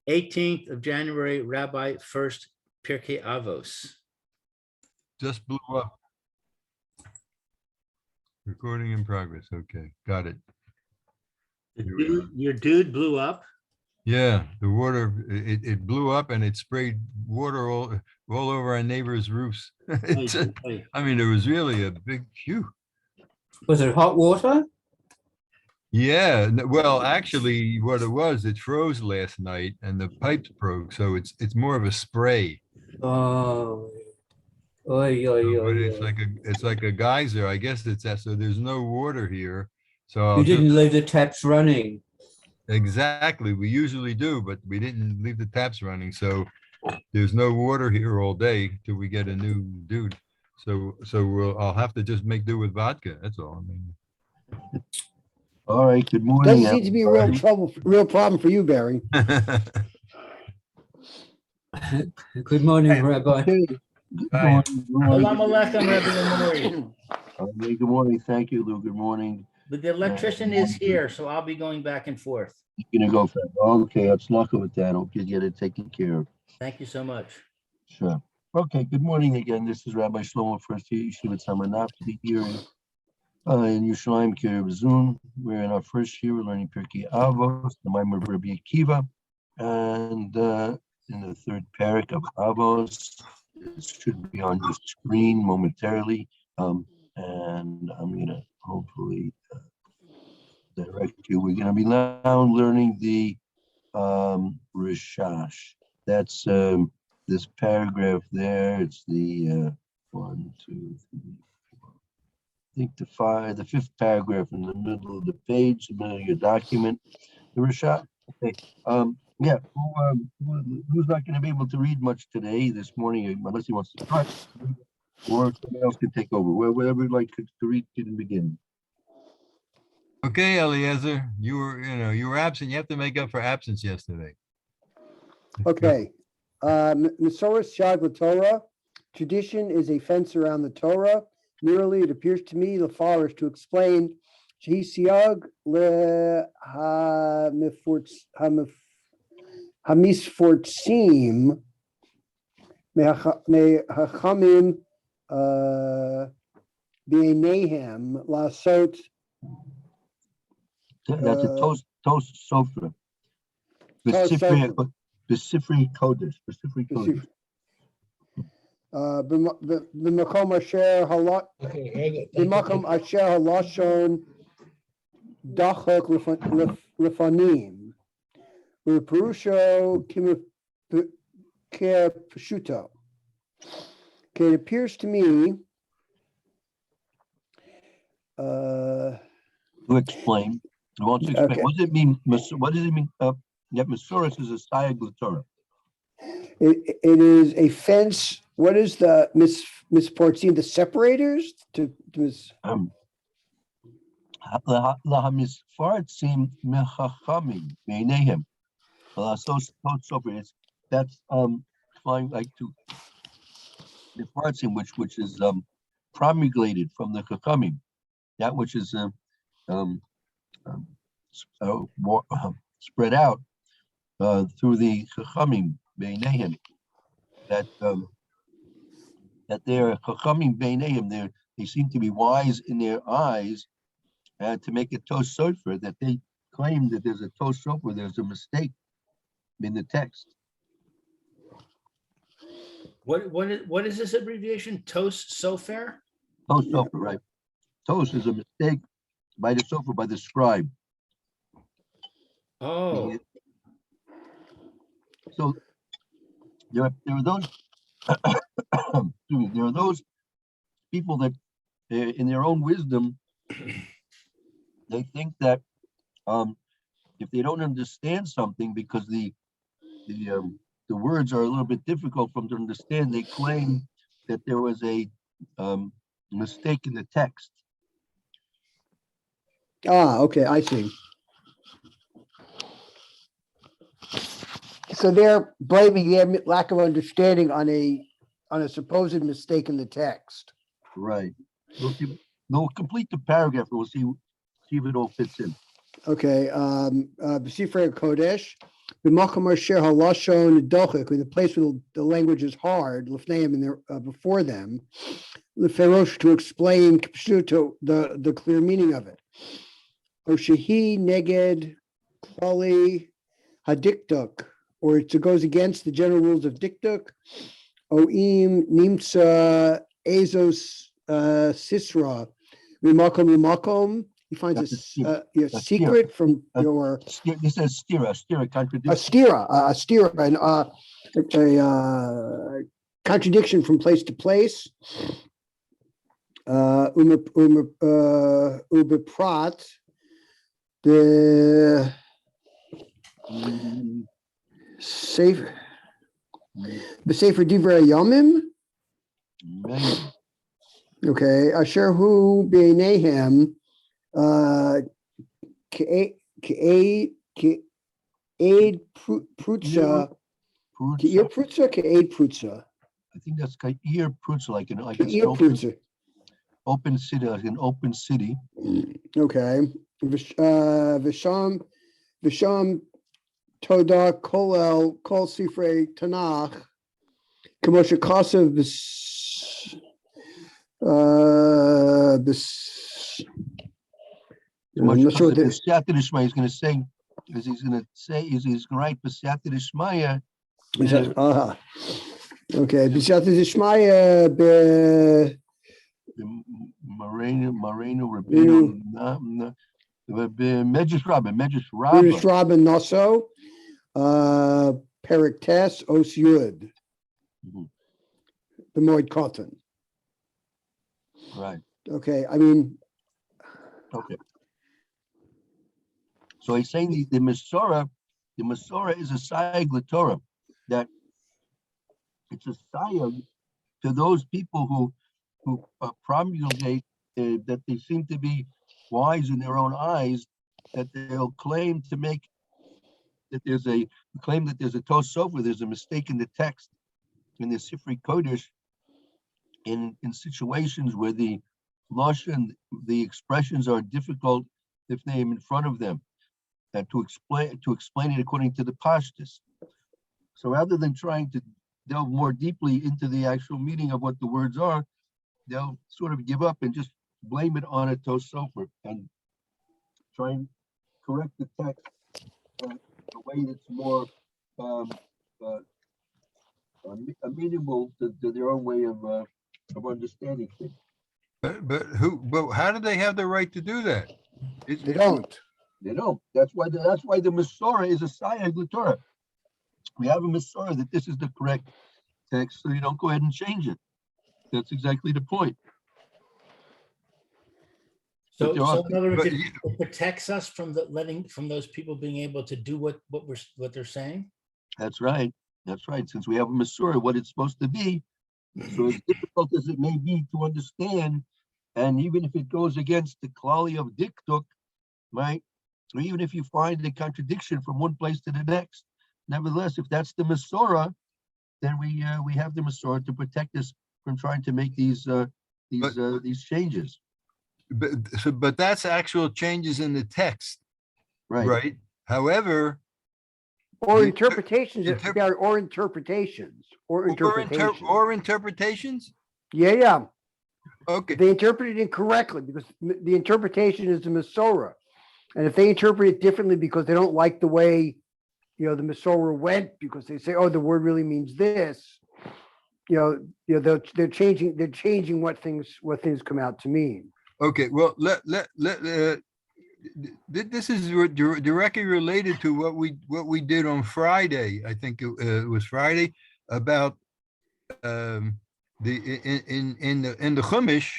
18th of January, Rabbi Furst, Pierke Avos. Just blew up. Recording in progress. Okay, got it. Your dude blew up? Yeah, the water, it blew up and it sprayed water all over our neighbors' roofs. I mean, it was really a big, phew. Was it hot water? Yeah, well, actually, what it was, it froze last night and the pipes broke, so it's more of a spray. Oh, oy, oy, So, but oy, it's oy. like a geyser. I guess it's that. So there's no water here. So I'll You just didn't leave the taps running. exactly. We usually do, but we didn't leave the taps running. So there's no water here all day till we get a new dude. So I'll have to just make do with vodka. That's all. I mean. All right, good morning. Doesn't seem to be a real problem for you, Barry. Good morning, Rabbi. Okay. Good morning. Good morning. Shalom Aleichem, Rabbi Mori. Okay, good morning. Thank you, Lou. Good morning. But the electrician is here, so I'll be going back and forth. You're gonna go for it. Okay, let's luck with that. Hope you get it taken care of. Thank you so much. Sure. Okay, good morning again. This is Rabbi Shlomo Furst here, Yeshiva Samanapti here in Yerushalayim, Kiryat Zun. We're in our first year. We're learning Pierke Avos, the Maimon of Rabbi Akiva, and in the third parak of Avos. It should be on your screen momentarily, and I'm gonna hopefully direct you. We're gonna be now learning the Rishash. That's this paragraph there. It's the 1, 2, 3, 4. I think the fifth paragraph in the middle of the page, the middle of your document. The Rishash. Okay. Yeah. Who's not going to be able to read much today, this morning, unless he wants to start, or someone else can take over. Whatever you'd like to read, can begin. Okay, Eliezer, you were absent. You have to make up for absence yesterday. Okay. Mesora Shad Torah. Tradition is a fence around the Torah. Merely, it appears to me the followers to explain Shehisiag le hamisfortzim mehachamim b'neihem lasot. That's a toast sofa. Specific coders. B'makom asher halashon dachok lefanim. U'perusho kepshuto. Okay, it appears to me. To explain. I want to explain. Okay. What does it mean? What does it mean? That Mesora is a style of Torah. It is a fence. What is the misportzim? The separators to Lahamisfartzim mechachamim beineihem. That's flying like to the fartzim, which is promulgated from the chachamim, that which is spread out through the chachamim beineihem. That they're chachamim beineihem. They seem to be wise in their eyes, to make a tos sofer, that they claim that there's a tos sofer, there's a mistake in the text. What is this abbreviation? Tos sofer? Tos sofer, right? Tos is a mistake by the sofer, by the scribe. Oh. So there are those there are those people that in their own wisdom they think that if they don't understand something because the words are a little bit difficult for them to understand, they claim that there was a mistake in the text. Okay, I see. So they're blaming their lack of understanding on a supposed mistake in the text. Right. We'll complete the paragraph and we'll see if it all fits in. Okay. B'Sifrei Kodesh, B'makom asher halashon dochik, in the place where the language is hard, lefneim, and there before them, leferosh, to explain k'pshuto, the clear meaning of it. Oshehi neged klali hadiktuk, or it goes against the general rules of diktuk. Oim nimtza ezos sisra mimakom. He finds That's a That's secret from Uh, your This is stira contradiction. a stira, a contradiction from place to place. Ubeprat, the Sefer Divrei Yomim. Maybe. Okay, Asher hu beinehem, ke'ed prutza, ke'ir prutza, ke'ed prutza, I think that's Kair Prutz, like an ke'ir prutza. open city, like an open city. Okay, Visham Toda Kolel Kol Sifrei Tanakh, Kamosha Kasav I'm not sure what this. B'siyata d'shmaya, he's going to say, is he's going to write B'siyata d'shmaya. Okay, B'siyata d'shmaya Moreno, Rabino, Medrash Rabin Noso, Perik Tes, Os Yud, Mhm. the Moed Cotton. Right, Okay, I mean, okay. So he's saying the Mesora is a sayag Torah, that it's a sayag to those people who promulgate that they seem to be wise in their own eyes, that they'll claim to make that there's a tosofah, there's a mistake in the text in the Sifrei Kodesh in situations where the lashon, the expressions are difficult if they am in front of them, and to explain it according to the pashtus. So rather than trying to delve more deeply into the actual meaning of what the words are, they'll sort of give up and just blame it on a tosofah and try and correct the text in a way that's more amenable to their own way of understanding things. But how do they have the right to do that? they don't. They don't. That's why the Mesora is a sayag l'Torah. We have a Mesora that this is the correct text, so you don't go ahead and change it. That's exactly the point. So, But there are- in other words, but it protects us from from those people being able to do what they're saying. That's right. That's right. Since we have a Mesora, what it's supposed to be, so as difficult as it may be to understand, and even if it goes against the klali of diktuk, right? Or even if you find a contradiction from one place to the next, nevertheless, if that's the Mesora, then we have the Mesora to protect us from trying to make these changes. But that's actual changes in the text, Right. right? However, Or The- interpretations, Barry, or interpretations. or interpretations. Yeah. Okay, They interpret it incorrectly because the interpretation is the Mesora. And if they interpret it differently because they don't like the way, the Mesora went, because they say, oh, the word really means this, they're changing what things come out to mean. okay. Well, this is directly related to what we did on Friday. I think it was Friday about in the Chumash.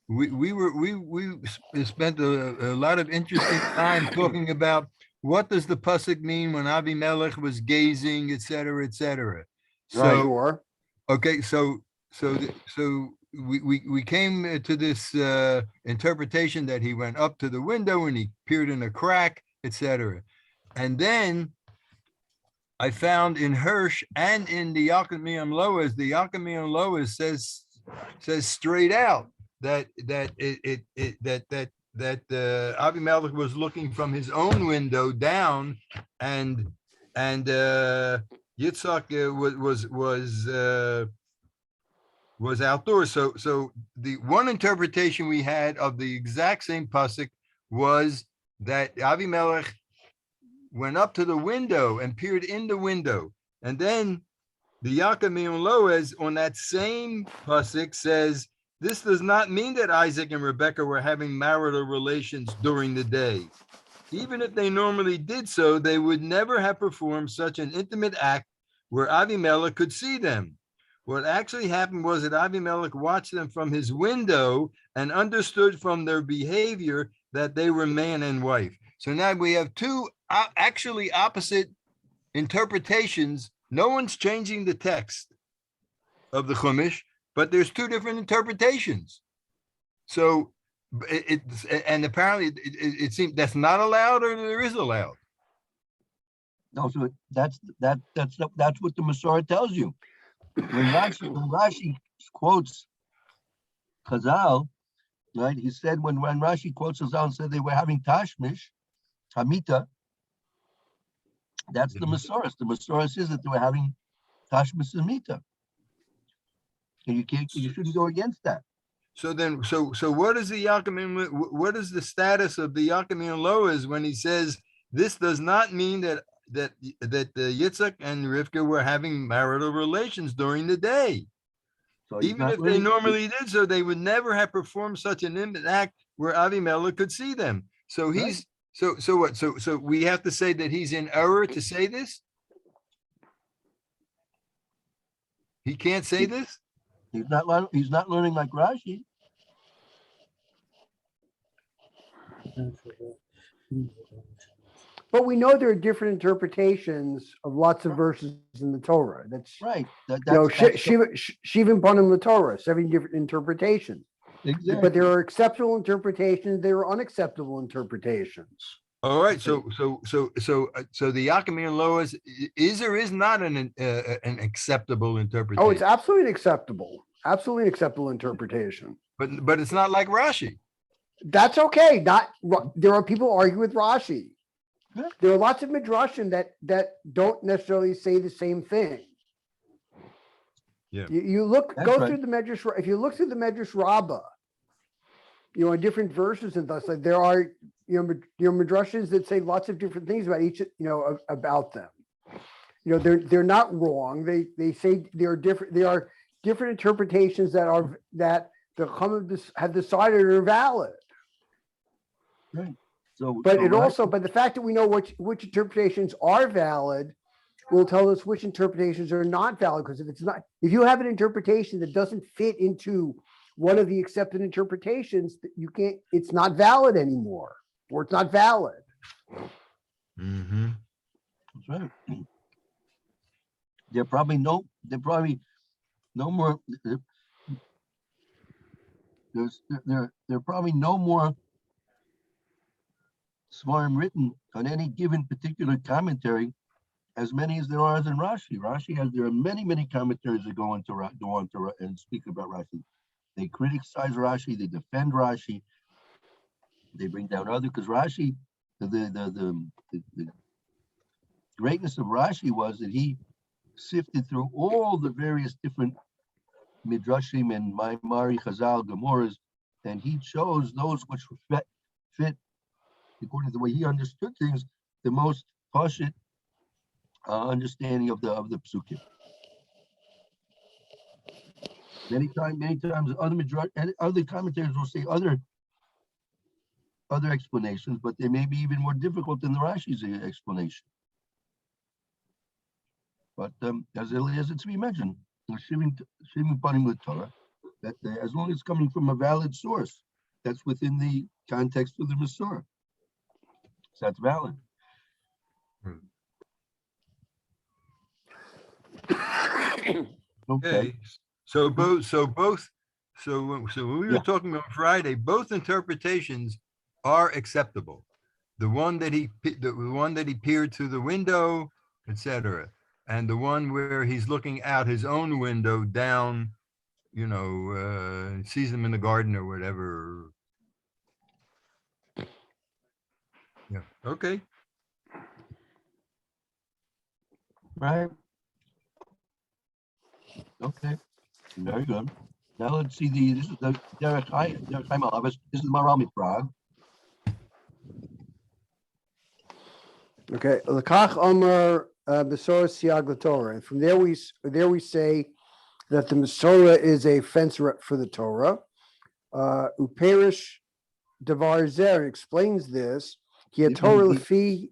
We spent a lot of interesting time talking about what does the pasuk mean when Avimelech was gazing, et cetera, et cetera. So Sure. okay, so we came to this interpretation that he went up to the window and he peered in a crack, etc. And then I found in Hirsch and in the Yalkut Loas, the Yalkut Loas says straight out that Abimelech was looking from his own window down, and and Yitzhak was outdoors. So the one interpretation we had of the exact same pasuk was that Avimelech went up to the window and peered in the window, and then the Yaakov and Loez on that same pasuk says, this does not mean that Isaac and Rebekah were having marital relations during the day. Even if they normally did so, they would never have performed such an intimate act where Avimelech could see them. What actually happened was that Avimelech watched them from his window and understood from their behavior that they were man and wife. So now we have two actually opposite interpretations. No one's changing the text of the Chumash, but there's two different interpretations. So and apparently it seems that's not allowed, or there is allowed. No, so that's what the Mesora tells you. When Rashi quotes Chazal, right? He said when Rashi quotes Chazal and said they were having tashmish, hamita, that's the Mesora. The Mesora says that they were having tashmish and mita. And you shouldn't go against that. So then, so what is the Yaakov? What is the status of the Yaakov and Loez when he says this does not mean that Yitzhak and Rivka were having marital relations during the day? So Even if they normally did so, they would never have performed such an intimate act where Avimelech could see them. So he's so what? So we have to say that he's in error to say this. He can't say this. He's not learning like Rashi. But we know there are different interpretations of lots of verses in the Torah. That's right. Shivim Panim the Torah, 7 different interpretations. Exactly. But there are acceptable interpretations. There are unacceptable interpretations. All right. So the Yaakov and Loez is or is not an acceptable interpretation. Oh, it's absolutely acceptable. Absolutely acceptable interpretation. But it's not like Rashi. That's okay. There are people argue with Rashi. There are lots of midrashim that don't necessarily say the same thing. Yeah. You go through the Medrash. If you look through the Medrash Rabbah, in different verses and thus, like there are midrashim that say lots of different things about each about them. They're not wrong. They say there are different interpretations that the Chachamim have decided are valid. Right. But the fact that we know which interpretations are valid will tell us which interpretations are not valid. Because if you have an interpretation that doesn't fit into one of the accepted interpretations, it's not valid anymore, or it's not valid. Mm-hmm. That's right. There are probably no more. There are probably no more Svarim written on any given particular commentary, as many as there are in Rashi. There are many commentaries that go on to and speak about Rashi. They criticize Rashi, they defend Rashi, they bring down other, because Rashi, the greatness of Rashi was that he sifted through all the various different midrashim and Maimari, Chazal, Gemoras, and he chose those which fit according to the way he understood things, the most pashut understanding of the psukim. Many times, other commentators will say other explanations, but they may be even more difficult than the Rashi's explanation. But as it's to be mentioned, Shivim Panim with Torah, that as long as it's coming from a valid source, that's within the context of the Mesora. So that's valid. Okay. So when we were talking about Friday, both interpretations are acceptable. The one that he peered through the window, etc., and the one where he's looking out his own window down, sees them in the garden or whatever. Yeah. Okay. right? Okay, very good. Now let's see this is the Derek Chaim Avos. This is Maral Mitrag. Okay, Lakach Omer Mesora Siag Torah. And from there we say that the Mesora is a fence for the Torah. Uperish Devar Zer explains this. Ki Torah lefi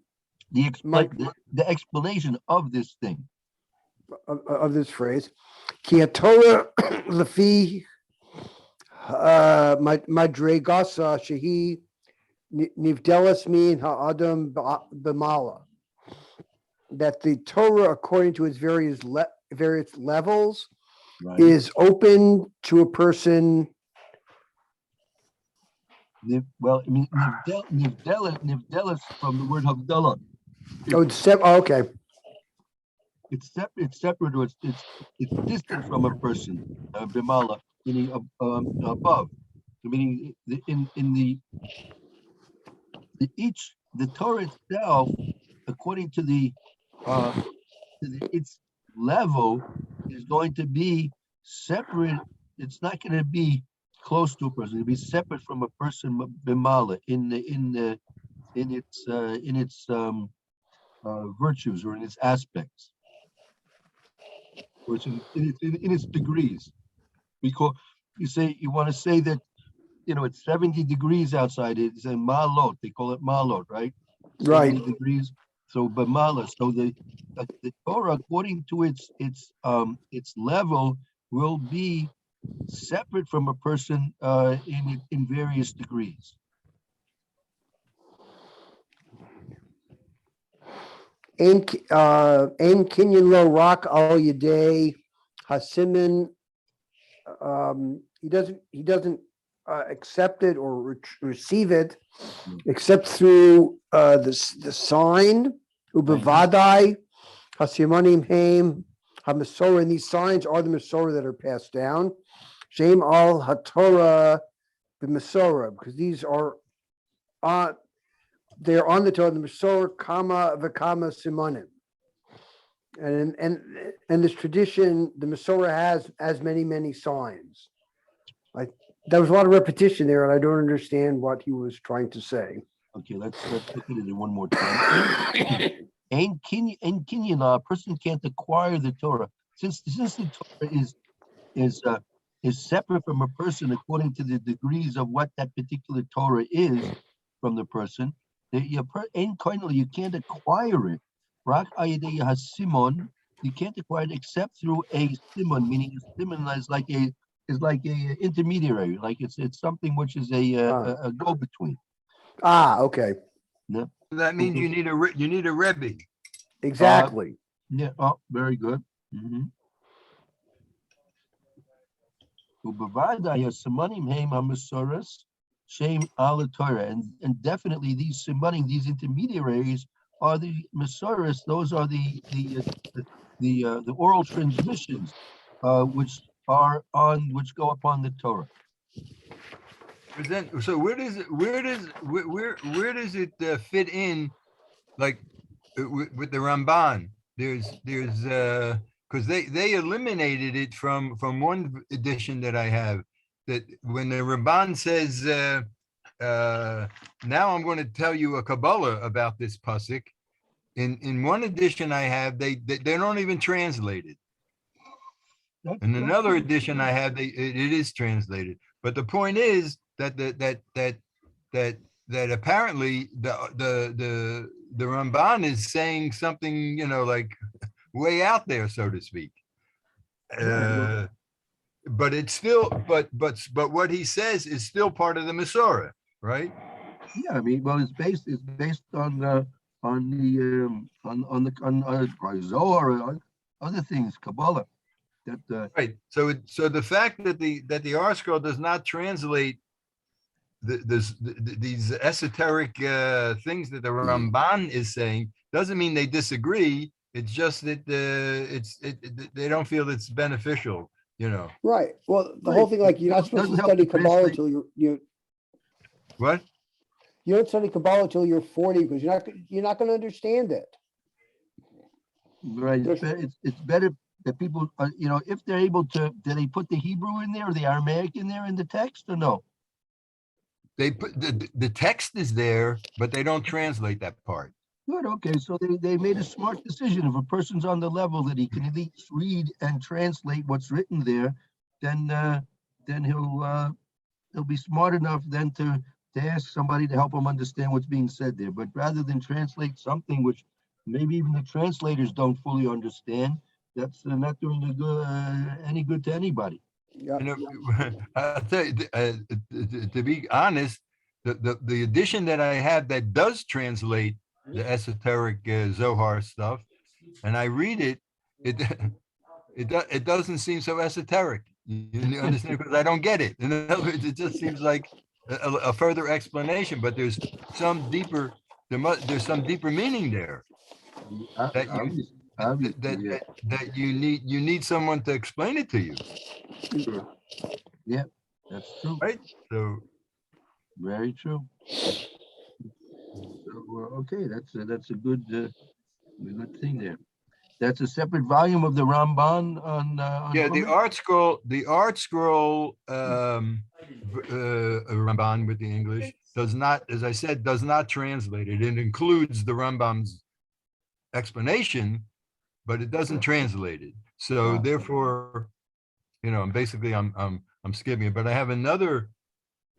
The explanation of this thing. of this phrase. Ki Torah lefi Madregasa Shehi Nivdelas Min Ha'adam B'mala. That the Torah, according to its various levels, Right. is open to a person. Well, I mean, Nivdelas from the word Havdalah. Oh, okay. It's separate, or it's distant from a person, Bimala, meaning above. Meaning the Torah itself, according to its level, is going to be separate. It's not going to be close to a person. It'll be separate from a person, Bimala, in its virtues or in its aspects, or in its degrees. Because you want to say that, it's 70 degrees outside. It's a malot. They call it malot, right? 70 Right. degrees. So b'mala. So the Torah, according to its level, will be separate from a person in various degrees. Ein Kinyan Lo Rak Al Yadei Hasimin. He doesn't accept it or receive it except through the sign Ubavadai Hasimanim Haim HaMesora, and these signs are the Mesora that are passed down. Shem Al HaTorah B'Mesora, because these are they're on the Torah, the Mesora, Kama V'Kama Simanim. And this tradition, the Mesora has many signs. There was a lot of repetition there, and I don't understand what he was trying to say. Okay, let's look at it one more time. Ein Kinyan, a person can't acquire the Torah. Since the Torah is separate from a person according to the degrees of what that particular Torah is from the person, you can't acquire it. Rak ayidei hasimon, you can't acquire it except through a simon, meaning a simon is like a intermediary, like it's something which is a go-between. Okay. No? That means you need a Rebbe. Exactly. Yeah. Oh, very good. Shame ala Torah, and definitely these simanim, these intermediaries, are the Mesoras. Those are the oral transmissions, which go upon the Torah. But then, so where does it fit in, like with the Ramban? There's because they eliminated it from one edition that I have, that when the Ramban says now I'm going to tell you a Kabbalah about this pasuk. In one edition I have, they don't even translate it. In another edition I have, it is translated. But the point is that apparently the Ramban is saying something, like way out there, so to speak. But it's still, but what he says is still part of the Mesora, right? Yeah, I mean, well, it's based on the Zohar, on other things, Kabbalah. Right. So the fact that the R scroll does not translate these esoteric things that the Ramban is saying doesn't mean they disagree. It's just that they don't feel it's beneficial, Right. Well, the whole thing, like, you're not supposed to study Kabbalah until you What? You don't study Kabbalah until you're 40 because you're not going to understand it. Right, it's better that people, if they're able to, do they put the Hebrew in there or the Aramaic in there in the text or no? They put, the text is there, but they don't translate that part. Good, okay, so they made a smart decision. If a person's on the level that he can at least read and translate what's written there, then he'll be smart enough then to ask somebody to help him understand what's being said there. But rather than translate something which maybe even the translators don't fully understand, that's not doing any good to anybody. Yeah. You know, I'll tell you, to be honest, the edition that I have that does translate the esoteric Zohar stuff, and I read it, it doesn't seem so esoteric. You understand? Because I don't get it. In other words, it just seems like a further explanation, but there's some deeper, there's some deeper meaning there that you Obviously, that you need someone to explain it to you, sure. Yeah, that's true. right? So Very true. So, okay, that's a good thing there. That's a separate volume of the Ramban on yeah, the Chumash? art scroll Ramban with the English does not, as I said, does not translate it. It includes the Rambam's explanation, but it doesn't translate it. So therefore, basically I'm skipping it. But I have another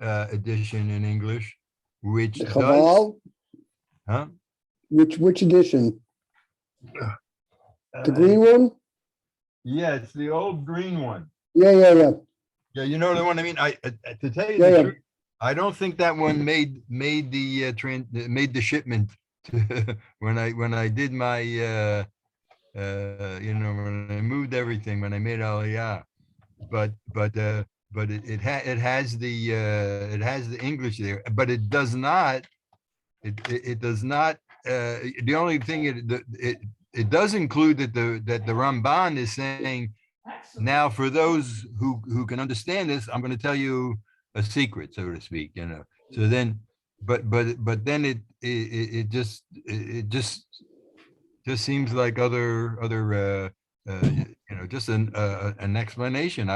edition in English, which The does, Chaval, huh? which edition? The green one? Yeah, it's the old green one. Yeah. Yeah, you know the one I mean. I to tell you Yeah, the yeah. truth, I don't think that one made the shipment when I did my when I moved everything, when I made Aliyah. But it has the English there, but it does not. It does not. The only thing it does include that the Ramban is saying, now for those who can understand this, I'm going to tell you a secret, so to speak. So then, but then it just seems like other just an explanation.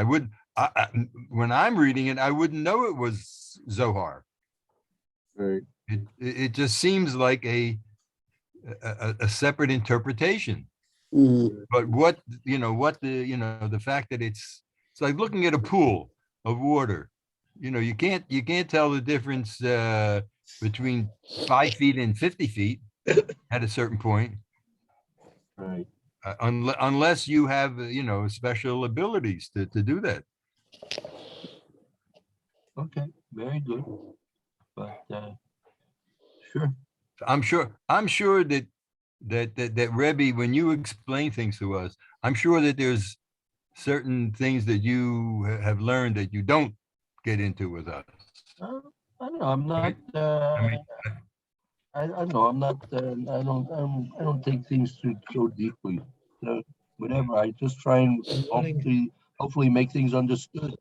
When I'm reading it, I wouldn't know it was Zohar. Right. It just seems like a separate interpretation. Mhm. But the fact that it's like looking at a pool of water. You can't tell the difference between 5 feet and 50 feet at a certain point, Right. unless you have special abilities to do that. Okay. Very good. But sure. I'm sure that Rebbe, when you explain things to us, I'm sure that there's certain things that you have learned that you don't get into with us. I don't know. I'm not. Right. I don't know. I'm not. I don't take things so deeply. Whatever. I just try and hopefully make things understood.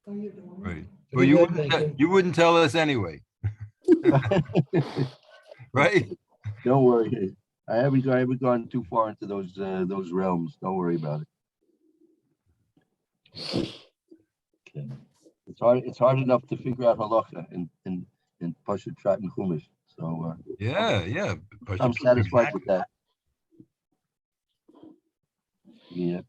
Right. Well, you wouldn't tell us anyway, right? Don't worry. I haven't gone too far into those realms. Don't worry about it. Okay. It's hard enough to figure out halacha in Pashut Pshat and Chumash. So Yeah. I'm satisfied with that. Yeah.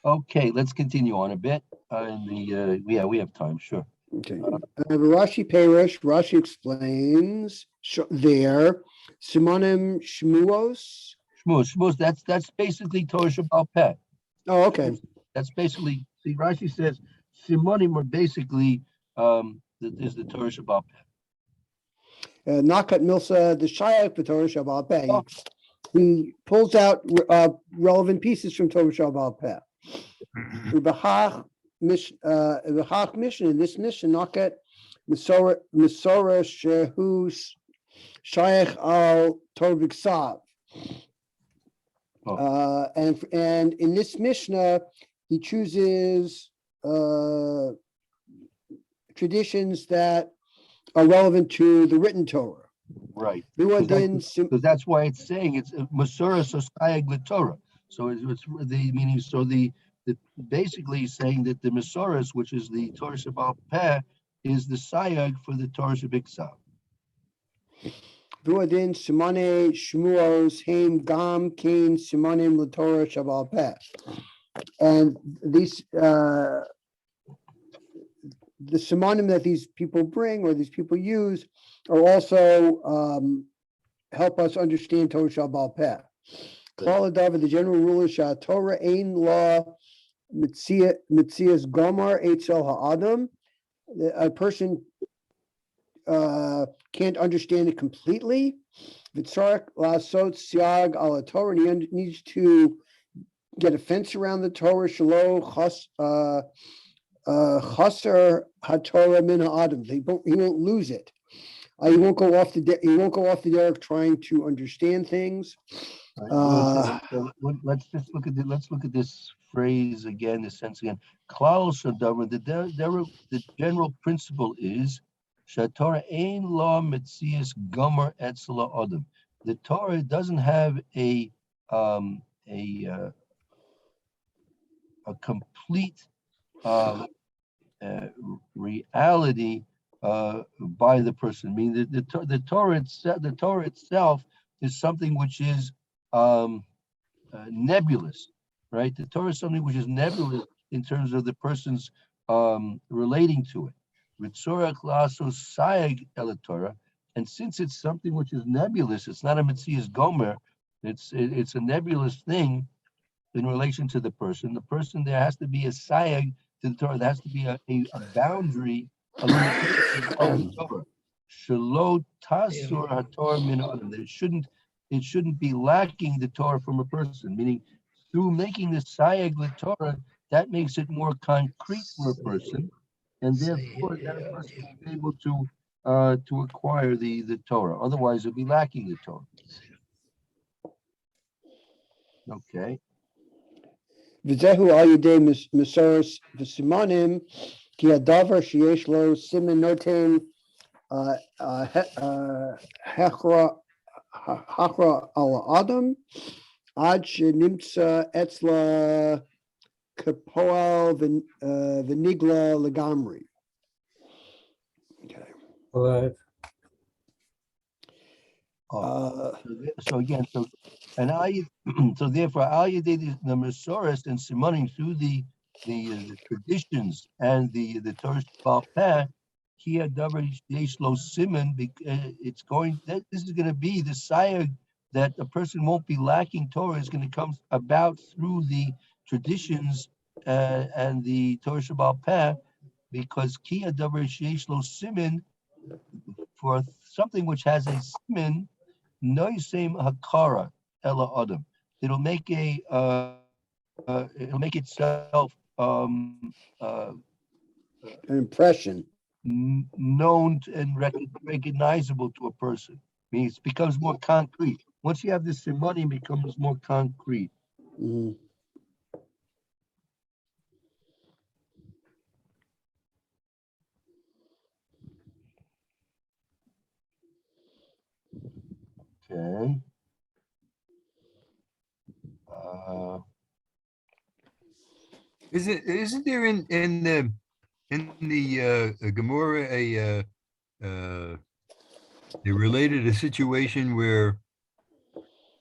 Okay, let's continue on a bit. We have time. Sure. Okay. Rashi Perush, Rashi explains there, Simonim Shmuos. Shmuz. That's basically Torah Shabbal Peh. Oh, okay. That's basically, see, Rashi says Simonim are basically is the Torah Shabbal Peh. Nakat Milsa, the Shayak for Torah Shabbat Peh. He pulls out relevant pieces from Torah Shabbat Peh. Ubahach mission in this mission, Nakat Mesora Shehus Shaykh al Torah Sav. And in this Mishnah, he chooses traditions that are relevant to the written Torah. Right. Duodin sim- Because that's why it's saying it's Mesora Sosayag Torah. So it's the meaning. So the basically saying that the Mesoras, which is the Torah Shabbat Peh, is the Sayag for the Torah Shabbat. Duodin Simone Shmuos Haim Gam Kain Simonim Latorah Shabbat Peh. And these the simonim that these people bring or these people use are also help us understand Torah Shabbat Peh. Klal Adav, the general rule is Shah Torah Ein Law Mitzias Gomar Eitzel Ha'adam. A person can't understand it completely. Vitzarak Lasot Siag Ala Torah, and he needs to get a fence around the Torah. Shalo Chaser HaTorah Min Ha'adam. He won't lose it. He won't go off the derek trying to understand things. So let's just look at this phrase again, the sense again. Klaus Shadavar, the general principle is Shatorah Ein Law Metzias Gomer Etzla Adam. The Torah doesn't have a complete reality by the person. I mean, the Torah itself is something which is nebulous, right? The Torah is something which is nebulous in terms of the person's relating to it. And since it's something which is nebulous, it's not a Metzias Gomer, it's a nebulous thing in relation to the person. The person, there has to be a sayag to the Torah. There has to be a boundary, a limitation of the Torah. Shalot tasur haTorah min adam. That it shouldn't be lacking the Torah from a person. Meaning, through making the sayag the Torah, that makes it more concrete for a person, and therefore that person will be able to acquire the Torah. Otherwise, it'll be lacking the Torah. Okay. V'zehu al yedei Mesoros v'simonim ki hadavar sheyesh lo siman noten hachra al adam ad shenimtza etzla kapoal v'nigla legamri. Okay. All right. So again, so therefore, al yedei the Mesoras and simonim through the traditions and the Torah Shabbat Peh, ki hadavar yesh lo siman. It's going. This is going to be the sayag that a person won't be lacking Torah is going to come about through the traditions and the Torah Shabbat Peh, because ki hadavar yesh lo siman, for something which has a siman, noisem hakara ela adam. It'll make itself An impression. known and recognizable to a person. I mean, it becomes more concrete. Once you have this money, it becomes more concrete. Mhm. Okay. Isn't there in the Gemara they related a situation where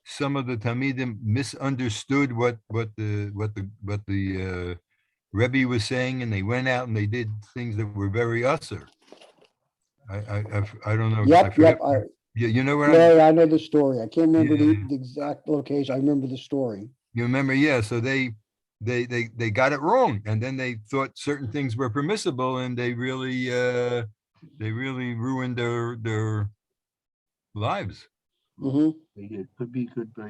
some of the Talmidim misunderstood what the Rebbe was saying, and they went out and they did things that were very usser. I don't know. I Yep. forget. You know what Yeah, I know the story. I can't remember Yeah. the exact location. I remember the story. you remember? Yeah. So they got it wrong, and then they thought certain things were permissible, and they really ruined their lives. Hmm. It could be good by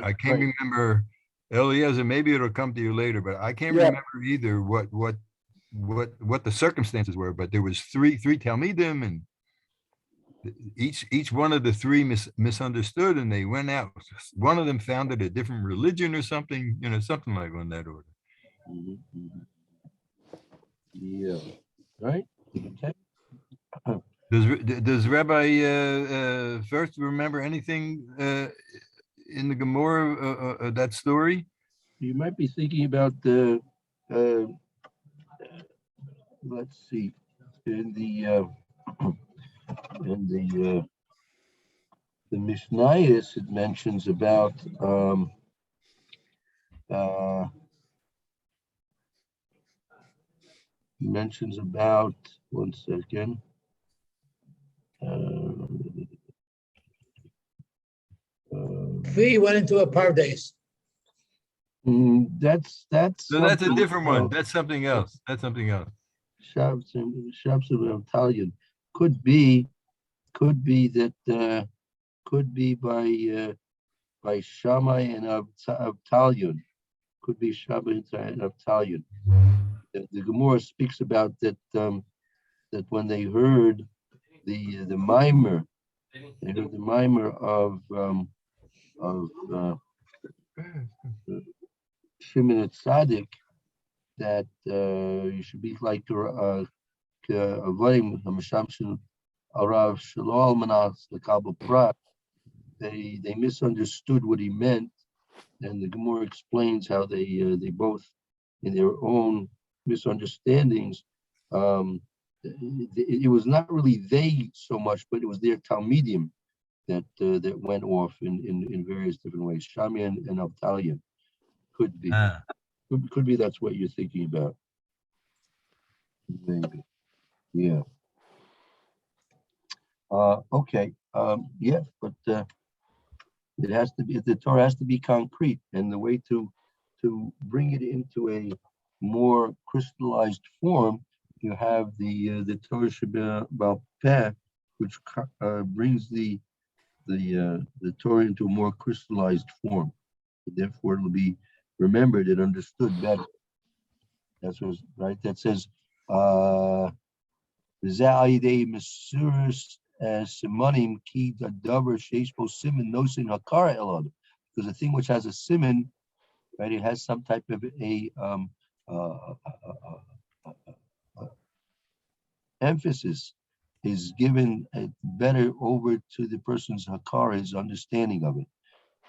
I can't remember, Eliezer, maybe it'll come to you later, but I can't Yeah. remember either what the circumstances were, but there was three Talmidim, and each one of the three misunderstood, and they went out. One of them founded a different religion or something, something like on that order. Yeah. Right. Okay. Does Rabbi Furst remember anything in the Gemara that story? You might be thinking about the, let's see, in the the Mishnayos, it mentions about one second. He went into a pardes. That's So that's a something different one. else. That's something else. That's something else. Shops of Italian could be that could be by Shammai and Avtalion. Could be Shammai and Avtalion. The Gemara speaks about that that when they heard the mimer, they heard the mimer of Shimon Tzaddik, that you should be like avoiding Hamshamshin Arav Shalol Manas the Kabul Prat. They misunderstood what he meant, and the Gemara explains how they both, in their own misunderstandings, it was not really they so much, but it was their Talmidim that went off in various different ways. Shami and Avtalion could be. Could be that's what you're thinking about. Maybe. Yeah. Okay. Yeah, but it has to be, the Torah has to be concrete, and the way to bring it into a more crystallized form, you have the Torah Sheba'al Peh, which brings the Torah into a more crystallized form. Therefore, it will be remembered and understood better. That's what, right? That says, because a thing which has a siman, right? It has some type of a emphasis, is given better over to the person's hakara, his understanding of it.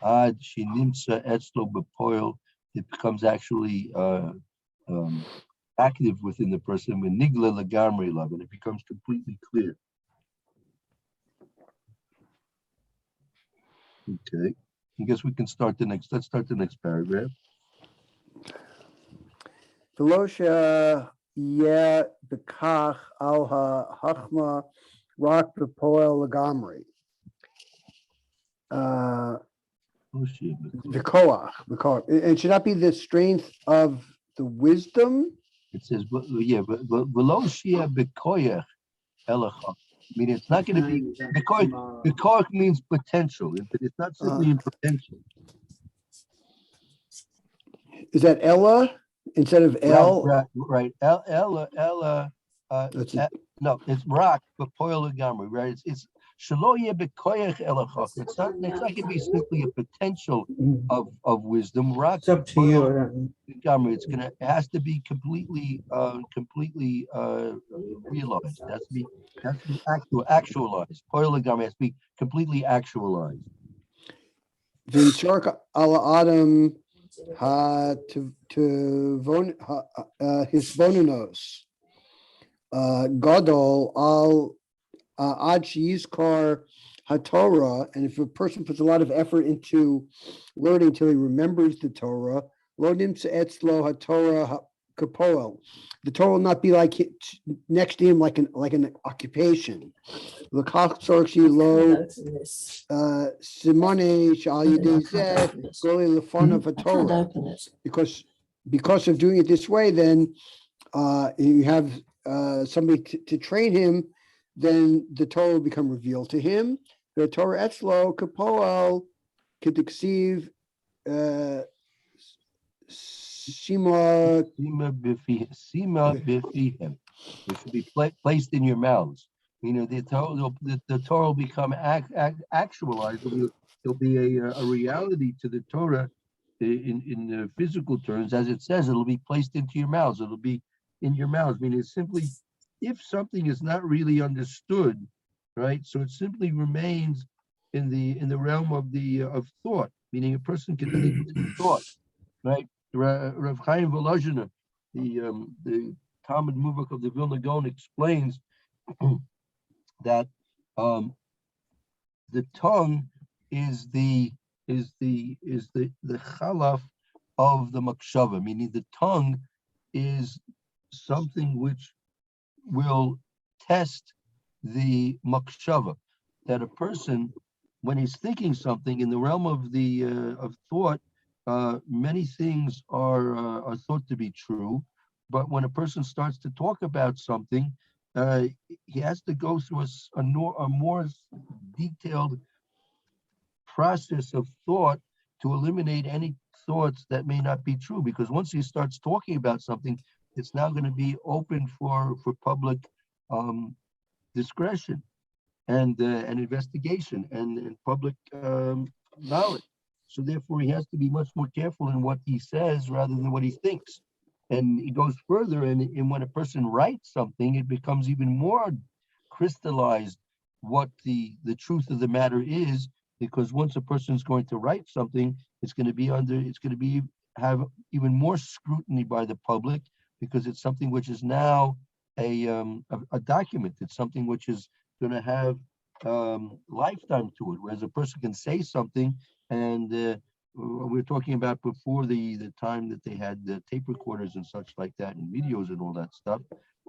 Ad shinimtza etzlo b'poil, it becomes actually active within the person. When nigla lagamri love, and it becomes completely clear. Okay, I guess we can start the next. Let's start the next paragraph. Velosha yeah bekach al hachma rak bepoel lagamri. The koach. It should not be the strength of the wisdom. It says, but veloshia bekoyach elachach. I mean, it's not going to be bekoyach means potential. It's not simply in potential. Is that Ella instead of El? Right. Ella. No, it's rak bepoel lagamri. Right. It's shaloya bekoyach elachach. It's not going to be simply a potential of wisdom. Rak. It's up to you. It has to be completely realized. It has to be actualized. Poilagami has to be completely actualized. Vinchark ala Adam his bonunos. Gadol al ad yizkar haTorah, and if a person puts a lot of effort into learning until he remembers the Torah, lo nimtza etzlo haTorah kapoel. The Torah will not be like next to him like an occupation. L'kach tzorchi lo simone shal yidei zeh goli lefonav haTorah. Because of doing it this way, then you have somebody to train him, then the Torah will become revealed to him. The Torah etzlo kapoel kediksiv sima bifihem. It should be placed in your mouths. You know, the Torah will become actualized. There'll be a reality to the Torah in physical terms, as it says. It'll be placed into your mouths. It'll be in your mouths. I mean, it's simply if something is not really understood, right? So it simply remains in the realm of of thought, meaning a person can think in thought, right? Rav Chaim Volozhiner, the Talmud Muvak of the Vilna Gaon, explains that the tongue is the chalaf of the makshava, meaning the tongue is something which will test the makshava, that a person, when he's thinking something in the realm of of thought, many things are thought to be true, but when a person starts to talk about something, he has to go through a more detailed process of thought to eliminate any thoughts that may not be true. Because once he starts talking about something, it's now going to be open for public discretion and investigation and public knowledge. So therefore, he has to be much more careful in what he says rather than what he thinks. And he goes further, and when a person writes something, it becomes even more crystallized what the truth of the matter is, because once a person is going to write something, it's going to be have even more scrutiny by the public, because it's something which is now a document. It's something which is going to have lifetime to it, whereas a person can say something, and we were talking about before the time that they had the tape recorders and such like that, and videos and all that stuff,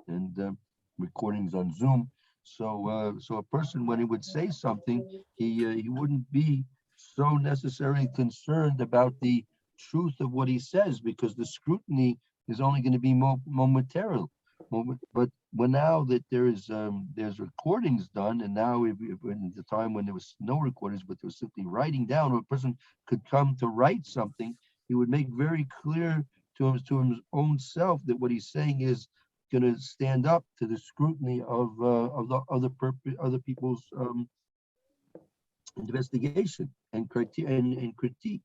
and recordings on Zoom. So a person, when he would say something, he wouldn't be so necessarily concerned about the truth of what he says, because the scrutiny is only going to be momentary. But when now that there's recordings done, and now in the time when there was no recordings, but there was simply writing down, or a person could come to write something, he would make very clear to his own self that what he's saying is going to stand up to the scrutiny of the other people's investigation and critique,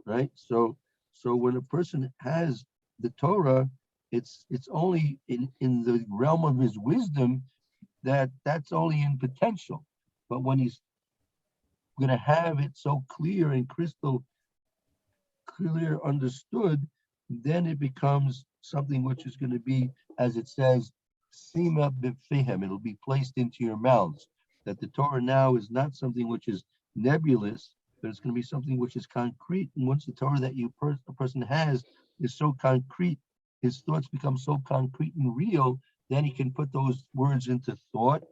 right? So when a person has the Torah, it's only in the realm of his wisdom that's only in potential. But when he's going to have it so clear and crystal clear understood, then it becomes something which is going to be, as it says, sima b'fihem. It'll be placed into your mouths. That the Torah now is not something which is nebulous, but it's going to be something which is concrete. And once the Torah that a person has is so concrete, his thoughts become so concrete and real, then he can put those words into thought.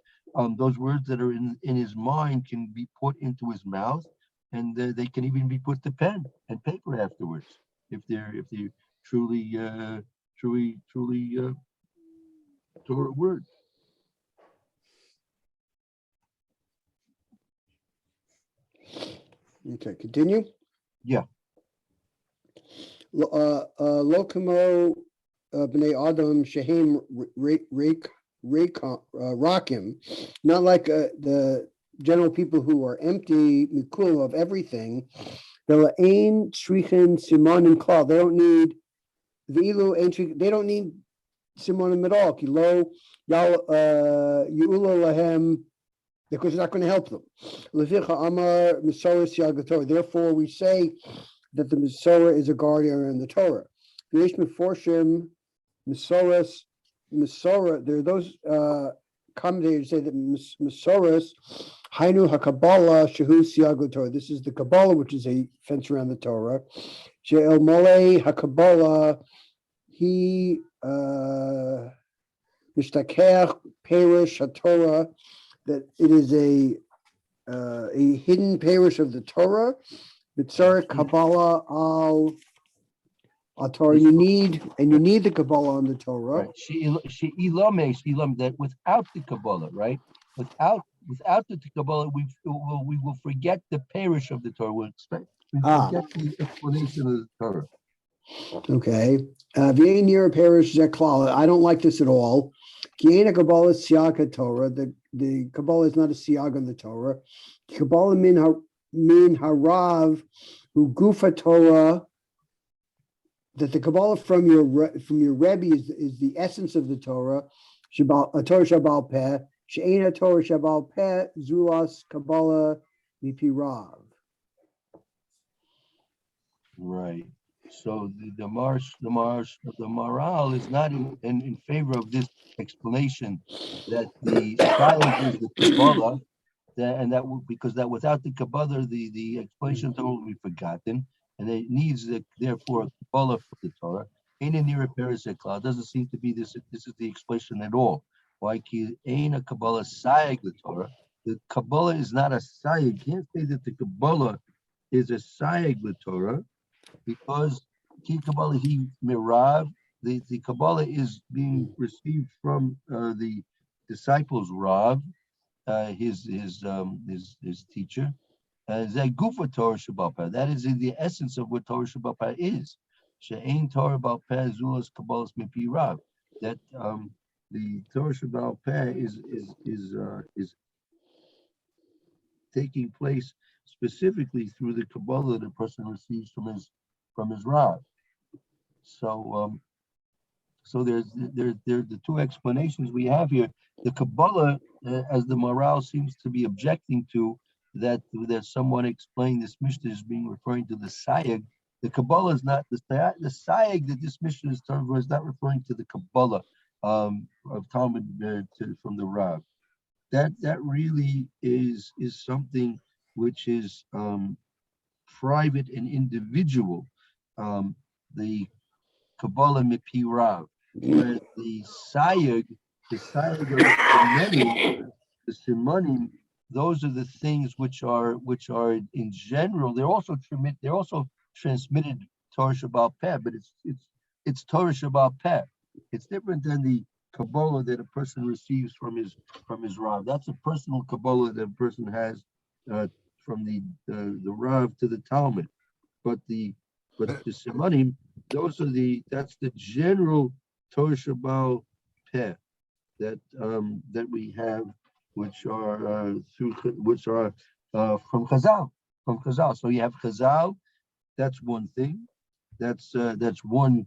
Those words that are in his mind can be put into his mouth, and they can even be put to pen and paper afterwards, if they're truly Torah words. Okay, continue. Yeah. Lokamo b'nei Adam shehem rakim, not like the general people who are empty mikul of everything. Ain shrichen simonim klal. They don't need v'ilu ain. They don't need simonim at all. Kilo yu'ula lahem, because it's not going to help them. Amar Mesora Siag Torah. Therefore, we say that the Mesora is a guardian in the Torah. Mesora. There are those commentators say that Mesoras Hainu HaKabbalah Shehu Siag Torah. This is the Kabbalah, which is a fence around the Torah. She'el Mole HaKabbalah He Mishtakech Perish HaTorah, that it is a hidden parish of the Torah. Mitzarek Kabbalah al Torah. You need the Kabbalah on the Torah. Right. She ilam, that without the Kabbalah, right? Without the Kabbalah, we will forget the parish of the Torah. We'll forget the explanation of the Torah. Okay. V'yein parish zeklal. I don't like this at all. Ki Kabbalah siag Torah. The Kabbalah is not a siag on the Torah. Kabbalah min harav hu gufa Torah. That the Kabbalah from your Rebbe is the essence of the Torah. Torah Shabal Peh, She'ena Torah Shabal Peh, Zulas Kabbalah Mipi Rav. Right. So the Maral is not in favor of this explanation that the Shaykh is the Kabbalah, because that without the Kabbalah, the explanation of Torah will be forgotten, and it needs therefore a Kabbalah for the Torah. Ain't a near a doesn't seem to be this. This is the explanation at all. Why ain't a Kabbalah Shaykh the Torah? The Kabbalah is not a Shaykh. You can't say that the Kabbalah is a Shaykh the Torah, because Kabbalah he mirav, the Kabbalah is being received from the disciples Rav, his teacher. Zagufa Torah Shabbat. That is in the essence of what Torah Shabbat is. She'ain Torah Shabbat Zulas Kabbalah's Mipi Rav. That the Torah Shabbat is taking place specifically through the Kabbalah the person receives from his Rav. So there's the two explanations we have here. The Kabbalah, as the Maral seems to be objecting to, that someone explained this Mishnah is being referring to the Sayag. The Kabbalah is not the Sayag that this Mishnah is talking about, is not referring to the Kabbalah of Talmud from the Rav. That really is something which is private and individual. The Kabbalah Mipi Rav, whereas the Sayag of the Simanim, those are the things which are in general. They're also transmitted Torah Shabbat Peh, but it's Torah Shabbat Peh. It's different than the Kabbalah that a person receives from his Rav. That's a personal Kabbalah that a person has from the Rav to the Talmud. But the Simanim, that's the general Torah Shabbat Peh that we have, which are from Chazal. So you have Chazal. That's one thing. That's one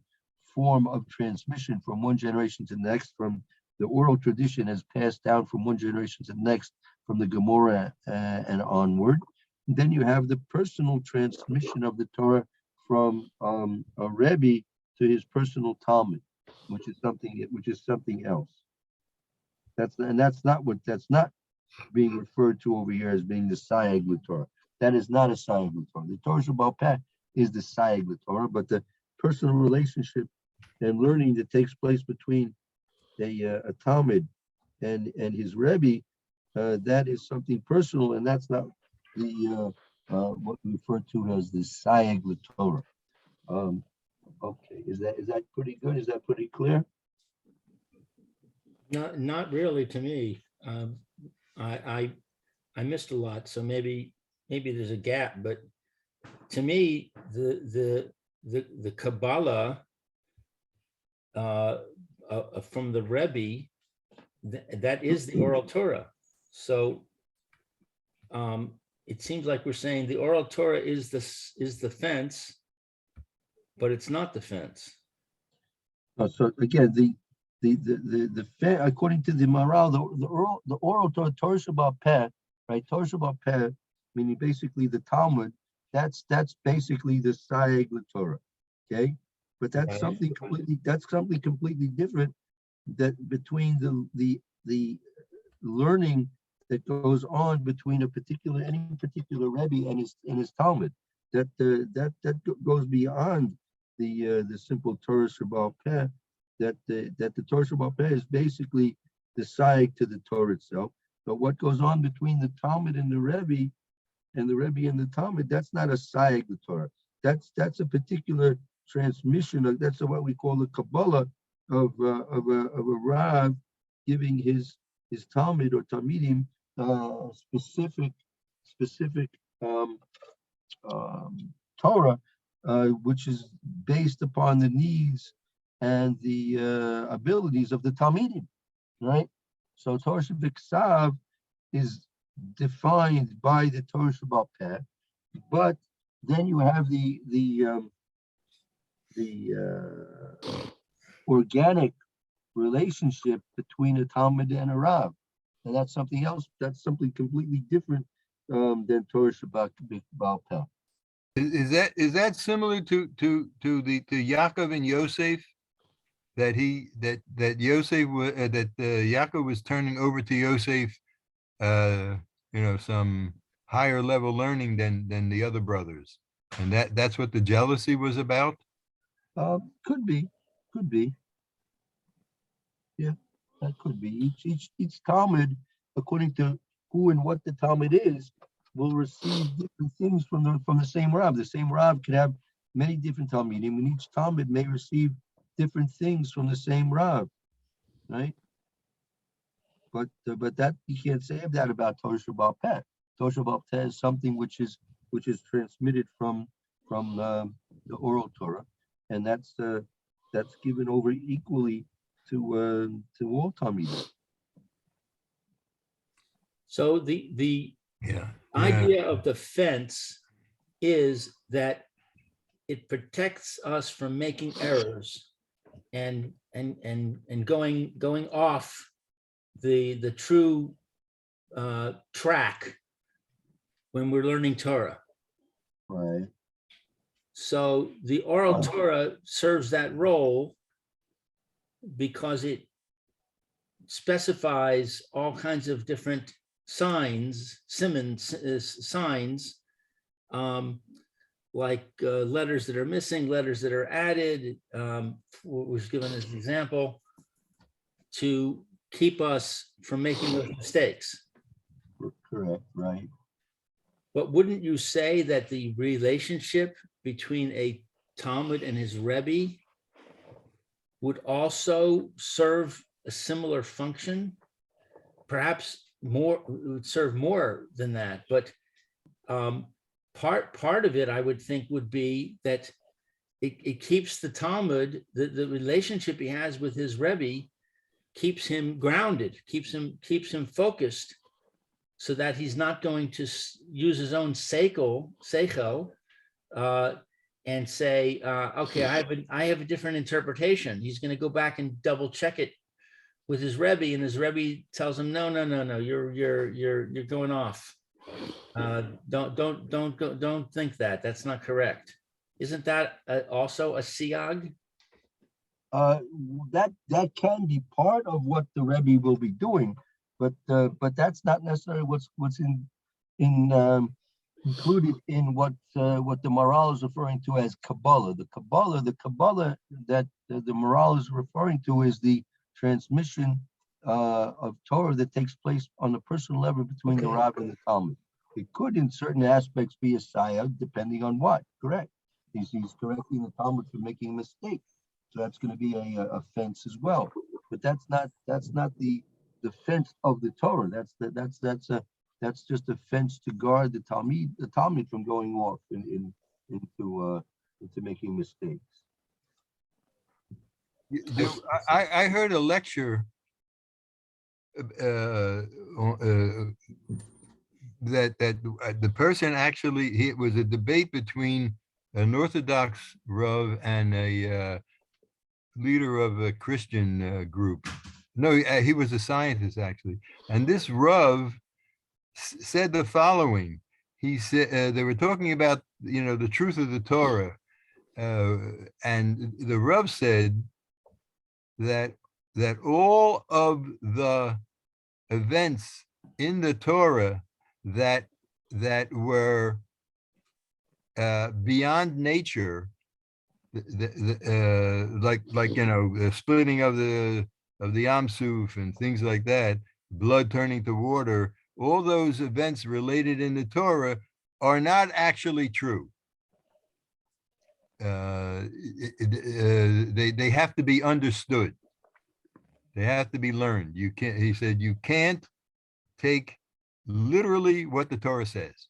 form of transmission from one generation to the next. From the oral tradition has passed down from one generation to the next, from the Gemara and onward. And then you have the personal transmission of the Torah from a Rebbe to his personal Talmud, which is something else. That's not being referred to over here as being the Sayag Torah. That is not a Sayag Torah. The Torah Shabbat Peh is the Sayag Torah, but the personal relationship and learning that takes place between a Talmud and his Rebbe, that is something personal, and that's not the what we refer to as the Sayag Torah. Okay, is that pretty good? Is that pretty clear? Not really to me. I missed a lot, so maybe there's a gap. But to me, the Kabbalah from the Rebbe, that is the oral Torah. So it seems like we're saying the oral Torah is the fence, but it's not the fence. So again, the according to the Maral, the oral Torah Shabbat Peh, right? Torah Shabbat Peh, meaning basically the Talmud. That's basically the Sayag Torah, okay? But that's something completely different. That between the learning that goes on between any particular Rebbe and his Talmud, that goes beyond the simple Torah Shabbat Peh. That the Torah Shabbat Peh is basically the Sayag to the Torah itself. But what goes on between the Talmud and the Rebbe, and the Talmud, that's not a Sayag the Torah. That's a particular transmission. That's what we call the Kabbalah of a Rav giving his Talmud or Talmidim specific Torah, which is based upon the needs and the abilities of the Talmidim, right? So Torah Shabbat is defined by the Torah Shabbat Peh, but then you have the organic relationship between a Talmud and a Rav. And that's something else. That's something completely different than Torah Shabbat Baal Peh. Is that similar to Yaakov and Yosef? That Yosef was that Yaakov was turning over to Yosef, some higher level learning than the other brothers, and that's what the jealousy was about. Could be. Yeah, that could be. Each Talmud, according to who and what the Talmud is, will receive different things from the same Rav. The same Rav could have many different Talmudim, and each Talmud may receive different things from the same Rav, right? But that you can't say that about Torah Baal Peh. Torah Baal Peh is something which is transmitted from the oral Torah, and that's given over equally to all Talmudim. So the Yeah. idea of the fence is that it protects us from making errors and going off the true track when we're learning Torah. Right. So the oral Torah serves that role because it specifies all kinds of different signs, signs, like letters that are missing, letters that are added, was given as an example, to keep us from making those mistakes. Correct. Right. But wouldn't you say that the relationship between a Talmud and his Rebbe would also serve a similar function? Perhaps more, it would serve more than that, but part of it, I would think, would be that it keeps the Talmud, the relationship he has with his Rebbe, keeps him grounded, keeps him focused, so that he's not going to use his own seichel, and say, okay, I have a different interpretation. He's going to go back and double check it with his Rebbe, and his Rebbe tells him, no, you're going off. Don't think that. That's not correct. Isn't that also a siag? That can be part of what the Rebbe will be doing, but that's not necessarily what's included in what the Maral is referring to as Kabbalah. The Kabbalah that the Maral is referring to is the transmission of Torah that takes place on a personal level between the Rav and the Talmud. It could, in certain aspects, be a sayag, depending on what. Correct. He's correcting the Talmud for making a mistake, so that's going to be a fence as well. But that's not the fence of the Torah. That's just a fence to guard the Talmud from going off into making mistakes. I heard a lecture that the person actually, it was a debate between an Orthodox Rav and a leader of a Christian group. No, he was a scientist actually, and this Rav said the following. He said they were talking about the truth of the Torah, and the Rav said that all of the events in the Torah that were beyond nature, like the splitting of the Yam Suf and things like that, blood turning to water, all those events related in the Torah are not actually true. They have to be understood. They have to be learned. You can't. He said you can't take literally what the Torah says.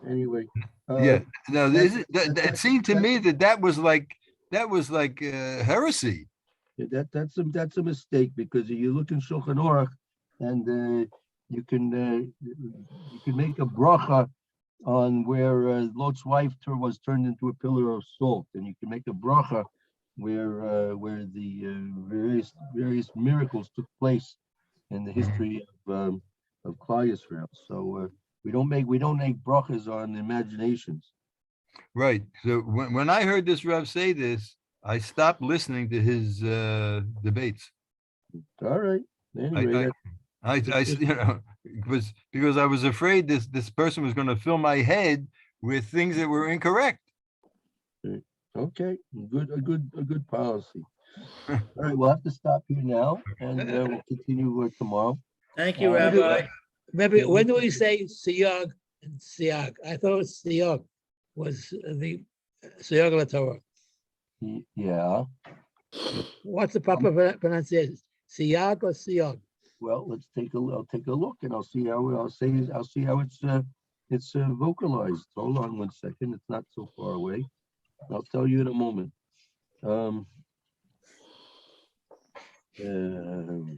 Anyway. Yeah. No, it seemed to me that was like heresy. That's a mistake, because if you look in Shulchan Aruch, and you can make a bracha on where Lot's wife was turned into a pillar of salt, and you can make a bracha where the various miracles took place in the history of Klal Yisrael. So we don't make brachas on imaginations. Right. So when I heard this Rav say this, I stopped listening to his debates. All right. Anyway, You know, because I was afraid this person was going to fill my head with things that were incorrect. okay, a good policy. All right, we'll have to stop here now, and we'll continue tomorrow. Thank you, Uh, Rabbi. Maybe, Yeah, when do we- we say siyag and siyag? I thought it was siyag was the siyag of the Torah. Yeah. What's the proper pronunciation? Siyag or siyag? Well, I'll take a look, and I'll see how it's vocalized. Hold on 1 second. It's not so far away. I'll tell you in a moment. 1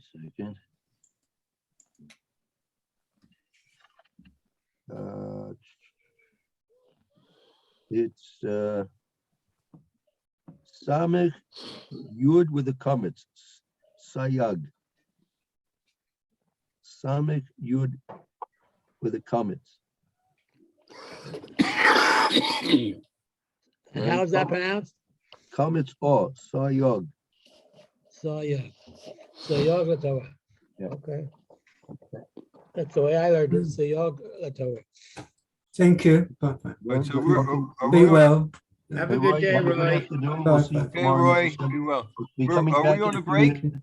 second. It's Samech Yud with a comet. Sayag. Samech Yud with a comet. And how is that pronounced? Comets or Sayag. Siyag. Siyag of the Torah. Yeah. Okay. That's the way I learned it, siyag of the Torah. Thank you. Bye-bye. Right, so Be well. Have a good day, Have a good Roy. afternoon. We'll see you Bye-bye. Okay, tomorrow. Roy, be well. Be Are coming we back on in a a few break? minutes.